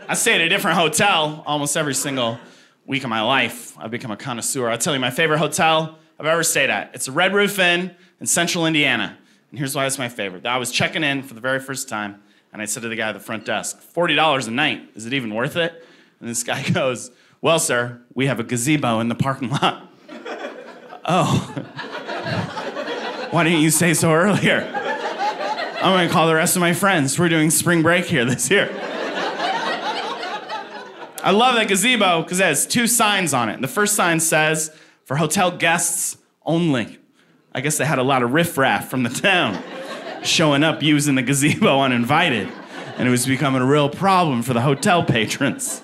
I stay at a different hotel almost every single week of my life. I've become a connoisseur. I'll tell you my favorite hotel I've ever stayed at. It's a Red Roof Inn in Central Indiana. And here's why it's my favorite. I was checking in for the very first time, and I said to the guy at the front desk, $40 a night, is it even worth it? And this guy goes, well, sir, we have a gazebo in the parking lot. Oh. Why didn't you say so earlier? I'm gonna call the rest of my friends. We're doing spring break here this year. I love that gazebo because it has 2 signs on it. The first sign says, for hotel guests only. I guess they had a lot of riffraff from the town showing up using the gazebo uninvited, and it was becoming a real problem for the hotel patrons.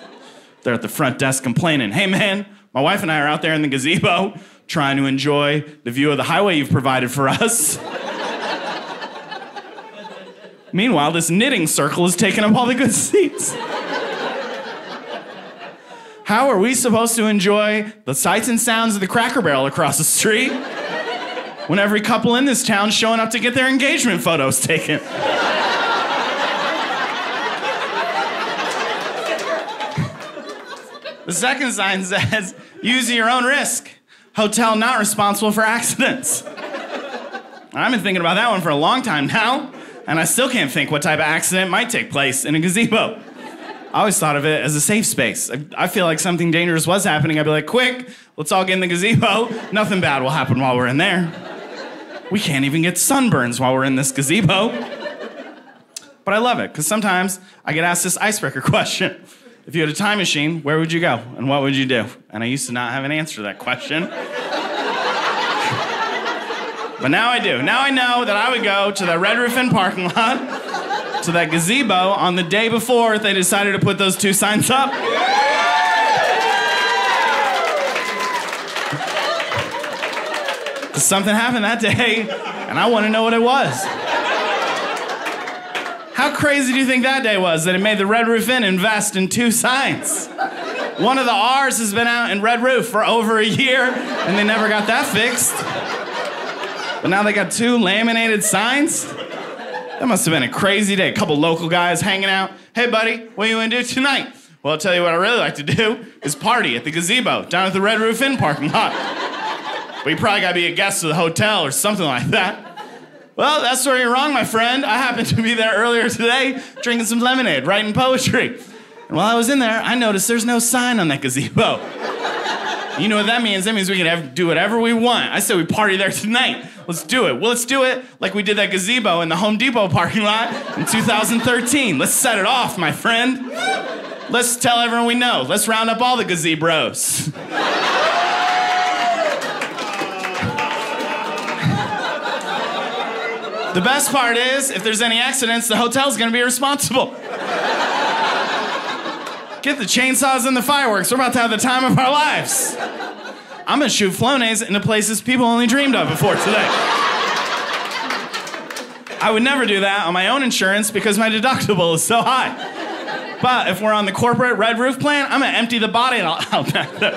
They're at the front desk complaining, hey man, my wife and I are out there in the gazebo trying to enjoy the view of the highway you've provided for us. Meanwhile, this knitting circle is taking up all the good seats. How are we supposed to enjoy the sights and sounds of the Cracker Barrel across the street when every couple in this town's showing up to get their engagement photos taken? The second sign says, use at your own risk. Hotel not responsible for accidents. I've been thinking about that one for a long time now, and I still can't think what type of accident might take place in a gazebo. I always thought of it as a safe space. I feel like something dangerous was happening. I'd be like, quick, let's all get in the gazebo. Nothing bad will happen while we're in there. We can't even get sunburns while we're in this gazebo. But I love it, because sometimes I get asked this icebreaker question. If you had a time machine, where would you go, and what would you do? And I used to not have an answer to that question. But now I do. Now I know that I would go to the Red Roof Inn parking lot, to that gazebo on the day before they decided to put those 2 signs up. Something happened that day, and I want to know what it was. How crazy do you think that day was that it made the Red Roof Inn invest in 2 signs? One of the R's has been out in Red Roof for over a year, and they never got that fixed. But now they got 2 laminated signs? That must have been a crazy day. A couple local guys hanging out. Hey, buddy, what are you gonna do tonight? Well, I'll tell you what I really like to do is party at the gazebo down at the Red Roof Inn parking lot. But you probably gotta be a guest of the hotel or something like that. Well, that's where you're wrong, my friend. I happened to be there earlier today drinking some lemonade, writing poetry. And while I was in there, I noticed there's no sign on that gazebo. You know what that means? That means we can do whatever we want. I said we party there tonight. Let's do it. Well, let's do it like we did that gazebo in the Home Depot parking lot in 2013. Let's set it off, my friend. Let's tell everyone we know. Let's round up all the Gazebros. The best part is, if there's any accidents, the hotel's gonna be responsible. Get the chainsaws and the fireworks. We're about to have the time of our lives. I'm gonna shoot flonase into places people only dreamed of before today. I would never do that on my own insurance because my deductible is so high. But if we're on the corporate Red Roof plan, I'm gonna empty the body out back there.